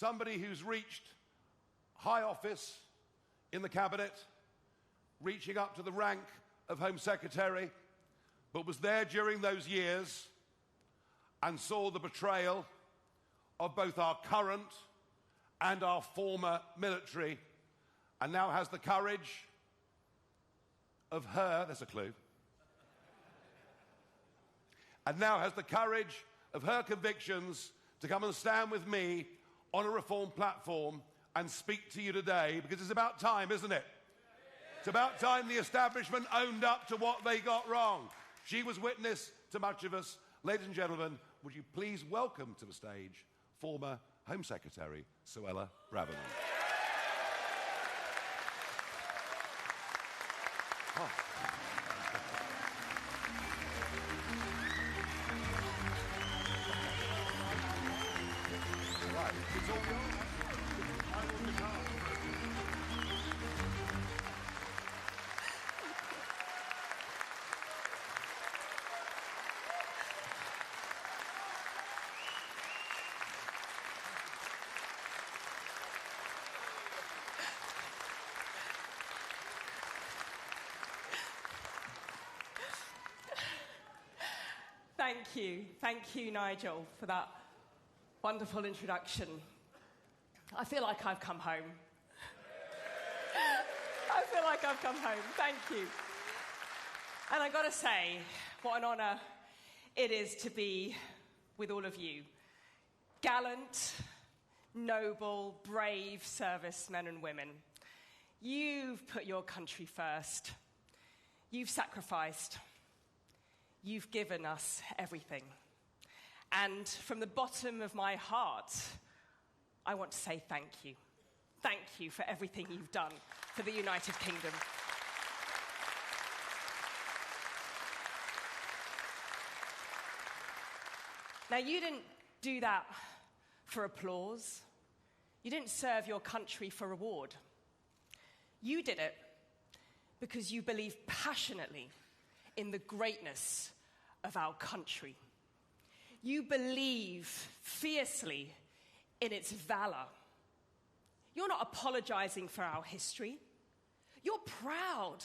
somebody who's reached high office in the cabinet, reaching up to the rank of Home Secretary, but was there during those years and saw the betrayal of both our current and our former military, and now has the courage of her, there's a clue, and now has the courage of her convictions to come and stand with me on a reform platform and speak to you today, because it's about time, isn't it? It's about time the establishment owned up to what they got wrong. She was witness to much of us. Ladies and gentlemen, would you please welcome to the stage former Home Secretary Suella Braverman. Oh. Right, it's all yours. I will be Thank you, Nigel, for that wonderful introduction. I feel like I've come home. I feel like I've come home. Thank you. And I've got to say, what an honour it is to be with all of you. Gallant, noble, brave servicemen and women. You've put your country first. You've sacrificed. You've given us everything. And from the bottom of my heart, I want to say thank you. Thank you for everything you've done for the United Kingdom. Now, you didn't do that for applause. You didn't serve your country for reward. You did it because you believe passionately in the greatness of our country. You believe fiercely in its valor. You're not apologizing for our history. You're proud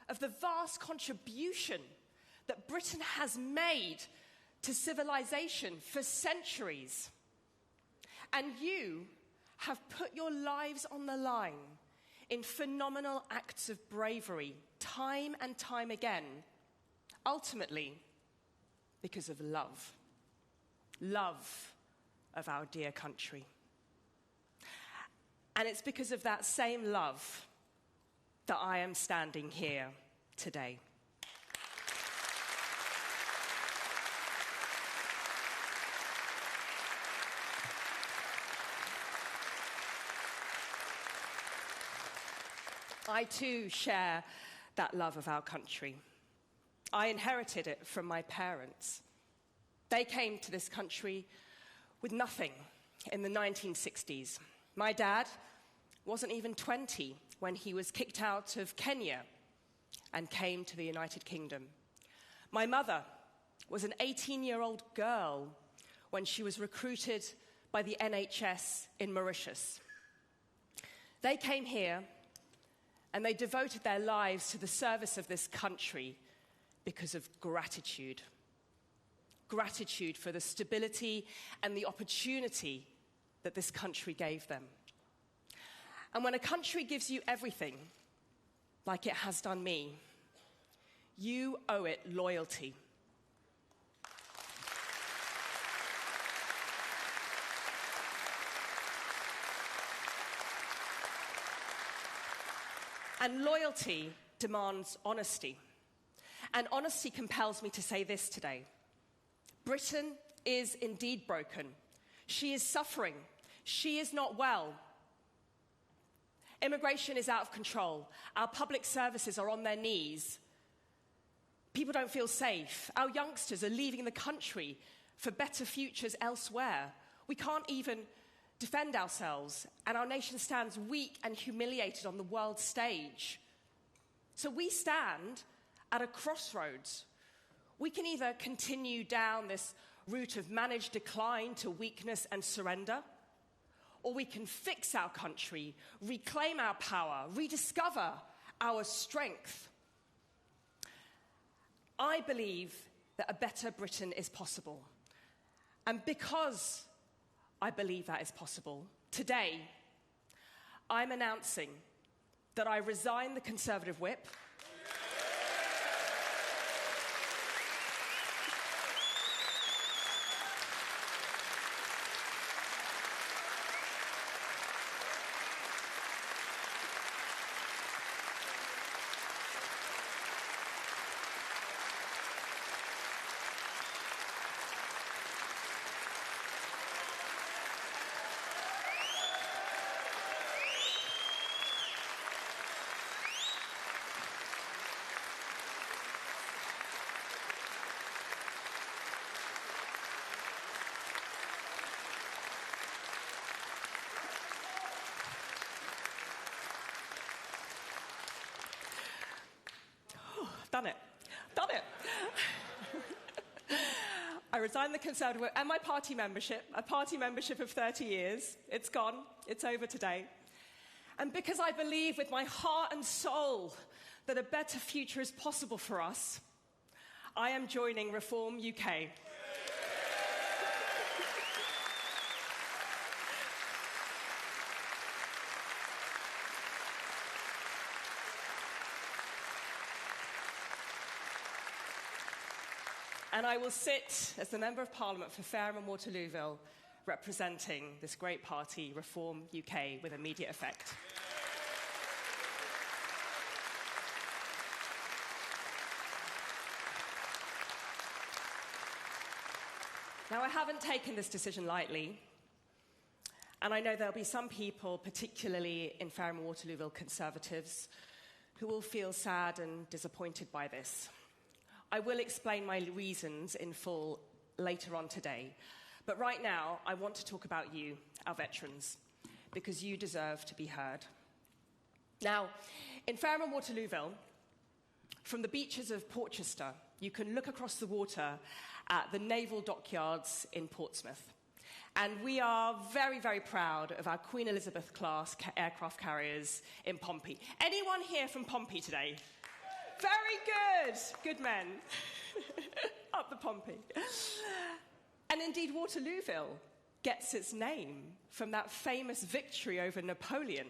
of the vast contribution that Britain has made to civilization for centuries. And you have put your lives on the line in phenomenal acts of bravery, time and time again, ultimately because of love. Love of our dear country. And it's because of that same love that I am standing here today. I too share that love of our country. I inherited it from my parents. They came to this country with nothing in the 1960s. My dad wasn't even 20 when he was kicked out of Kenya and came to the United Kingdom. My mother was an 18-year-old girl when she was recruited by the NHS in Mauritius. They came here and they devoted their lives to the service of this country because of gratitude. Gratitude for the stability and the opportunity that this country gave them. And when a country gives you everything, like it has done me, you owe it loyalty. And loyalty demands honesty. And honesty compels me to say this today. Britain is indeed broken. She is suffering. She is not well. Immigration is out of control. Our public services are on their knees. People don't feel safe. Our youngsters are leaving the country for better futures elsewhere. We can't even defend ourselves, and our nation stands weak and humiliated on the world stage. So we stand at a crossroads. We can either continue down this route of managed decline to weakness and surrender, or we can fix our country, reclaim our power, rediscover our strength. I believe that a better Britain is possible. And because I believe that is possible, today I'm announcing that I resign the Conservative whip. Done it. I resigned the Conservative and my party membership, a party membership of 30 years. It's gone. It's over today. And because I believe with my heart and soul that a better future is possible for us, I am joining Reform UK. And I will sit as the Member of Parliament for Fareham and Waterlooville, representing this great party, Reform UK, with immediate effect. Now, I haven't taken this decision lightly, and I know there'll be some people, particularly in Fareham and Waterlooville Conservatives, who will feel sad and disappointed by this. I will explain my reasons in full later on today. But right now, I want to talk about you, our veterans, because you deserve to be heard. Now, in Fareham and Waterlooville, from the beaches of Portchester, you can look across the water at the naval dockyards in Portsmouth. And we are very, very proud of our Queen Elizabeth-class aircraft carriers in Pompey. Anyone here from Pompey today? Very good. Good men. Up the Pompey. And indeed, Waterlooville gets its name from that famous victory over Napoleon,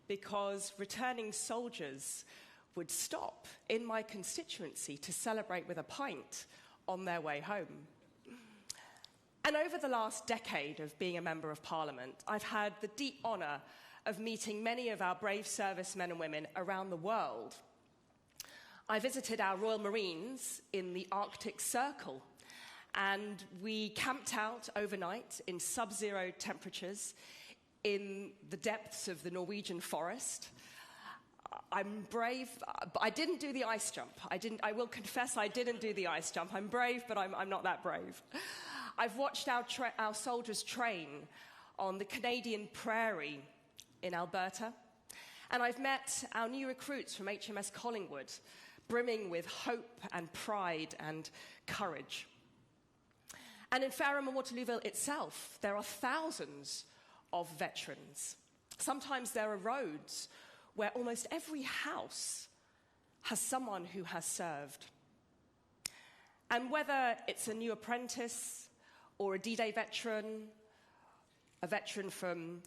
because returning soldiers would stop in my constituency to celebrate with a pint on their way home. And over the last decade of being a Member of Parliament, I've had the deep honour of meeting many of our brave servicemen and women around the world. I visited our Royal Marines in the Arctic Circle, and we camped out overnight in sub-zero temperatures in the depths of the Norwegian forest. I'm brave, but I didn't do the ice jump. I will confess I didn't do the ice jump. I'm brave, but I'm not that brave. I've watched our soldiers train on the Canadian prairie in Alberta, and I've met our new recruits from HMS Collingwood, brimming with hope and pride and courage. And in Fareham and Waterlooville itself, there are thousands of veterans. Sometimes there are roads where almost every house has someone who has served. And whether it's a new apprentice or a D-Day veteran, a veteran from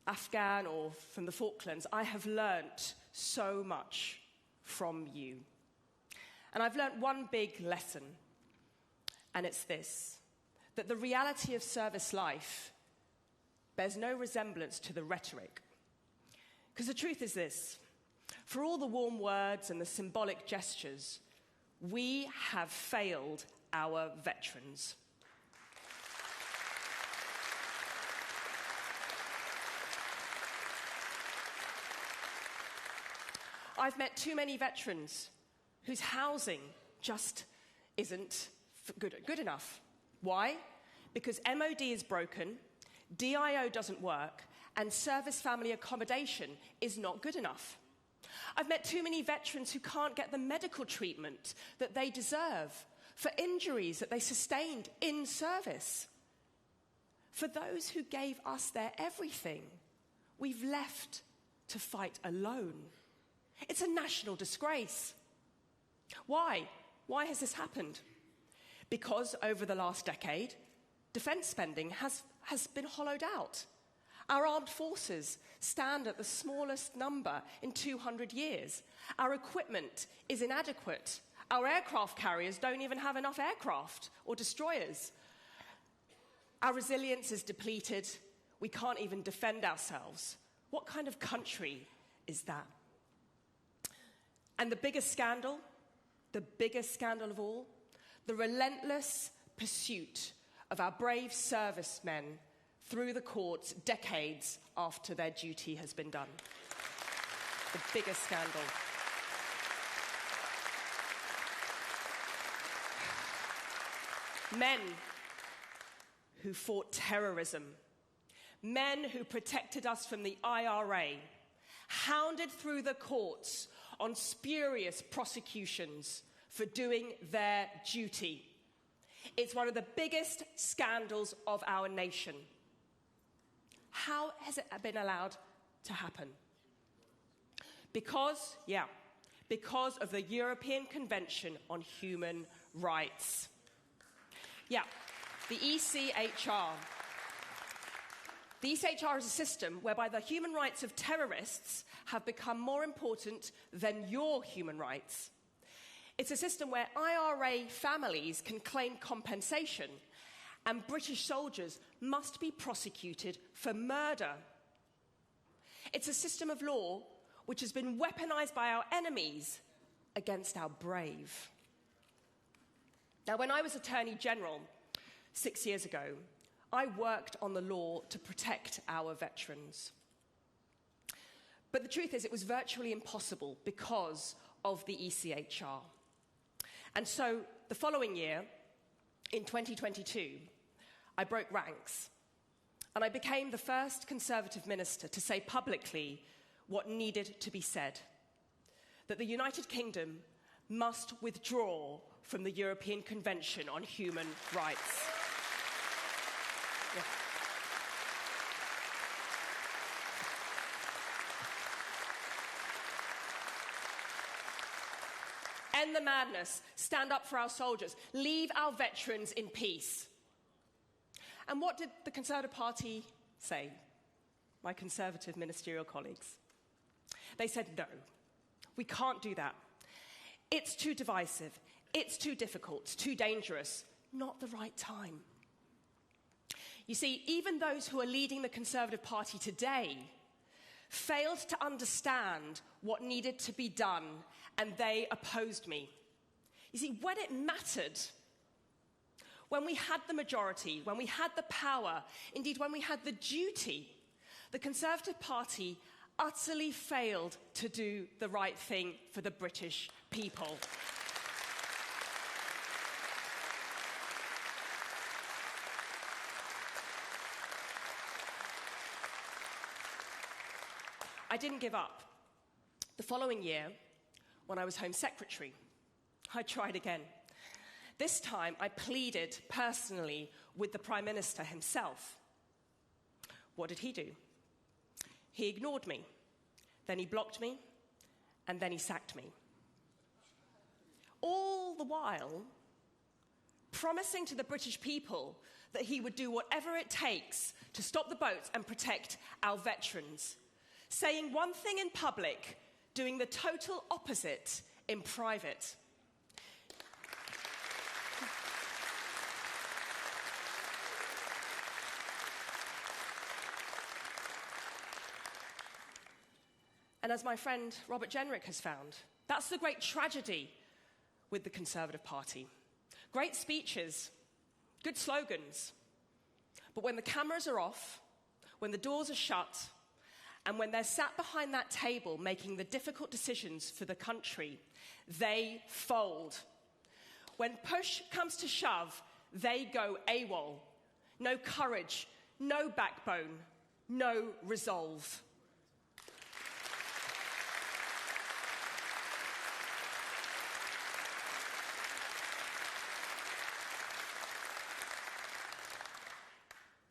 Afghan or from the Falklands, I have learnt so much from you. And I've learnt one big lesson, and it's this, that the reality of service life bears no resemblance to the rhetoric. Because the truth is this, for all the warm words and the symbolic gestures, we have failed our veterans. I've met too many veterans whose housing just isn't good enough. Why? Because MOD is broken, DIO doesn't work, and service family accommodation is not good enough. I've met too many veterans who can't get the medical treatment that they deserve for injuries that they sustained in service. For those who gave us their everything, we've left to fight alone. It's a national disgrace. Why? Why has this happened? Because over the last decade, defence spending has been hollowed out. Our armed forces stand at the smallest number in 200 years. Our equipment is inadequate. Our aircraft carriers don't even have enough aircraft or destroyers. Our resilience is depleted. We can't even defend ourselves. What kind of country is that? And the biggest scandal of all, the relentless pursuit of our brave servicemen through the courts decades after their duty has been done. The biggest scandal. Men who fought terrorism, men who protected us from the IRA, hounded through the courts on spurious prosecutions for doing their duty. It's one of the biggest scandals of our nation. How has it been allowed to happen? Because of the European Convention on Human Rights. The ECHR. The ECHR is a system whereby the human rights of terrorists have become more important than your human rights. It's a system where IRA families can claim compensation and British soldiers must be prosecuted for murder. It's a system of law which has been weaponized by our enemies against our brave. Now, when I was Attorney General 6 years ago, I worked on the law to protect our veterans. But the truth is, it was virtually impossible because of the ECHR. And so, the following year, in 2022, I broke ranks. And I became the first Conservative minister to say publicly what needed to be said. That the United Kingdom must withdraw from the European Convention on Human Rights. Yeah. End the madness. Stand up for our soldiers. Leave our veterans in peace. And what did the Conservative Party say? My Conservative ministerial colleagues. They said, no, we can't do that. It's too divisive. It's too difficult. It's too dangerous. Not the right time. You see, even those who are leading the Conservative Party today failed to understand what needed to be done, and they opposed me. You see, when it mattered, when we had the majority, when we had the power, indeed when we had the duty, the Conservative Party utterly failed to do the right thing for the British people. I didn't give up. The following year, when I was Home Secretary, I tried again. This time, I pleaded personally with the Prime Minister himself. What did he do? He ignored me, then he blocked me, and then he sacked me. All the while, promising to the British people that he would do whatever it takes to stop the boats and protect our veterans. Saying one thing in public, doing the total opposite in private. And as my friend Robert Jenrick has found, that's the great tragedy with the Conservative Party. Great speeches, good slogans, but when the cameras are off, when the doors are shut, and when they're sat behind that table making the difficult decisions for the country, they fold. When push comes to shove, they go AWOL. No courage, no backbone, no resolve.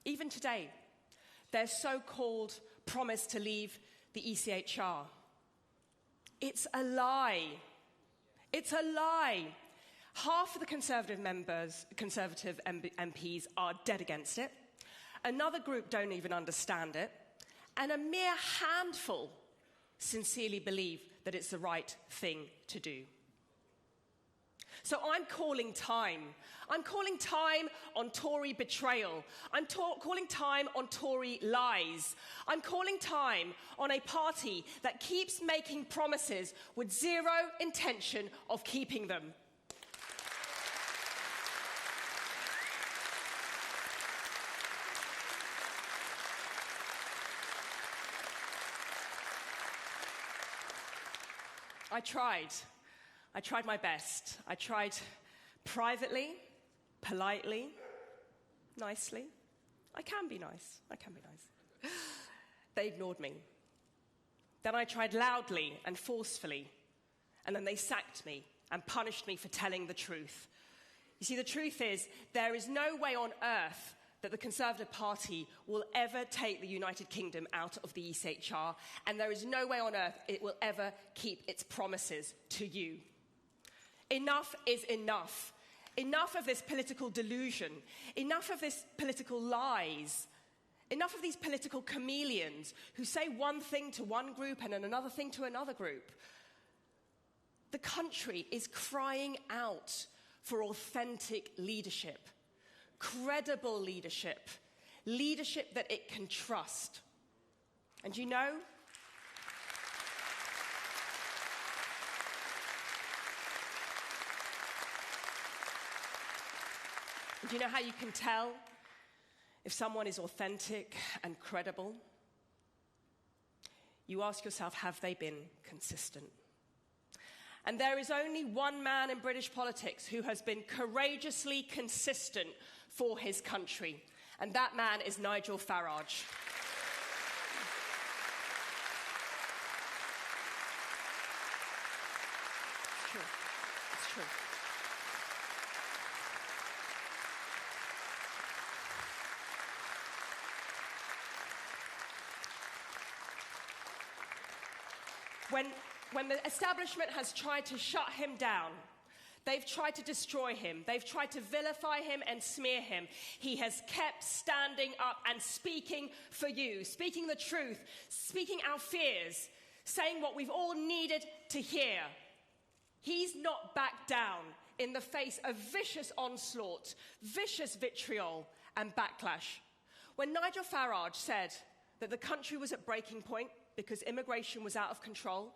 even today, their so-called promise to leave the ECHR. It's a lie. It's a lie. Half of the Conservative MPs are dead against it. Another group don't even understand it. And a mere handful sincerely believe that it's the right thing to do. So I'm calling time. I'm calling time on Tory betrayal. I'm calling time on Tory lies. I'm calling time on a party that keeps making promises with zero intention of keeping them. I tried my best. I tried privately, politely, nicely. I can be nice. They ignored me. Then I tried loudly and forcefully, and then they sacked me and punished me for telling the truth. You see, the truth is, there is no way on earth that the Conservative Party will ever take the United Kingdom out of the ECHR, and there is no way on earth it will ever keep its promises to you. Enough is enough. Enough of this political delusion. Enough of this political lies. Enough of these political chameleons who say one thing to one group and another thing to another group. The country is crying out for authentic leadership. Credible leadership, leadership that it can trust. And you know, how you can tell if someone is authentic and credible? You ask yourself, have they been consistent? And there is only one man in British politics who has been courageously consistent for his country, and that man is Nigel Farage. It's true. It's true. When the establishment has tried to shut him down, they've tried to destroy him, they've tried to vilify him and smear him, he has kept standing up and speaking for you, speaking the truth, speaking our fears, saying what we've all needed to hear. He's not backed down in the face of vicious onslaught, vicious vitriol and backlash. When Nigel Farage said that the country was at breaking point because immigration was out of control,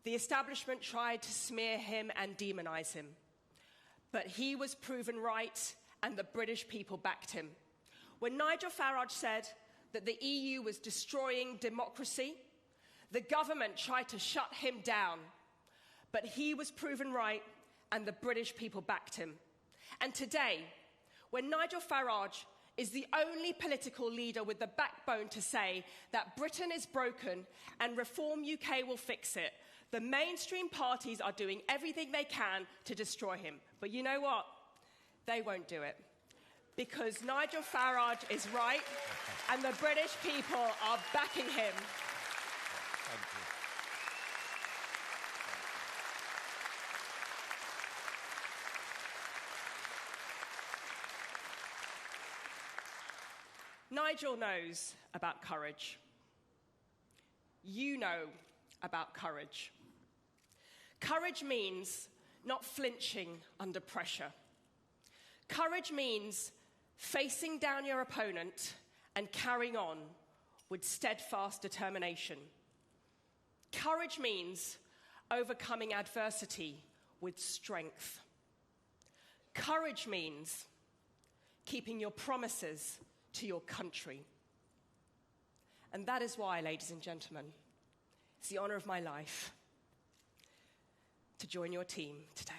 the establishment tried to smear him and demonize him. But he was proven right, and the British people backed him. When Nigel Farage said that the EU was destroying democracy, the government tried to shut him down. But he was proven right, and the British people backed him. And today, when Nigel Farage is the only political leader with the backbone to say that Britain is broken and Reform UK will fix it, the mainstream parties are doing everything they can to destroy him. But you know what? They won't do it. Because Nigel Farage is right, and the British people are backing him. Thank you. Nigel knows about courage. You know about courage. Courage means not flinching under pressure. Courage means facing down your opponent and carrying on with steadfast determination. Courage means overcoming adversity with strength. Courage means keeping your promises to your country. And that is why, ladies and gentlemen, it's the honor of my life to join your team today.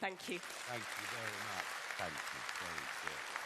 Thank you. Thank you very much. Thank you very much.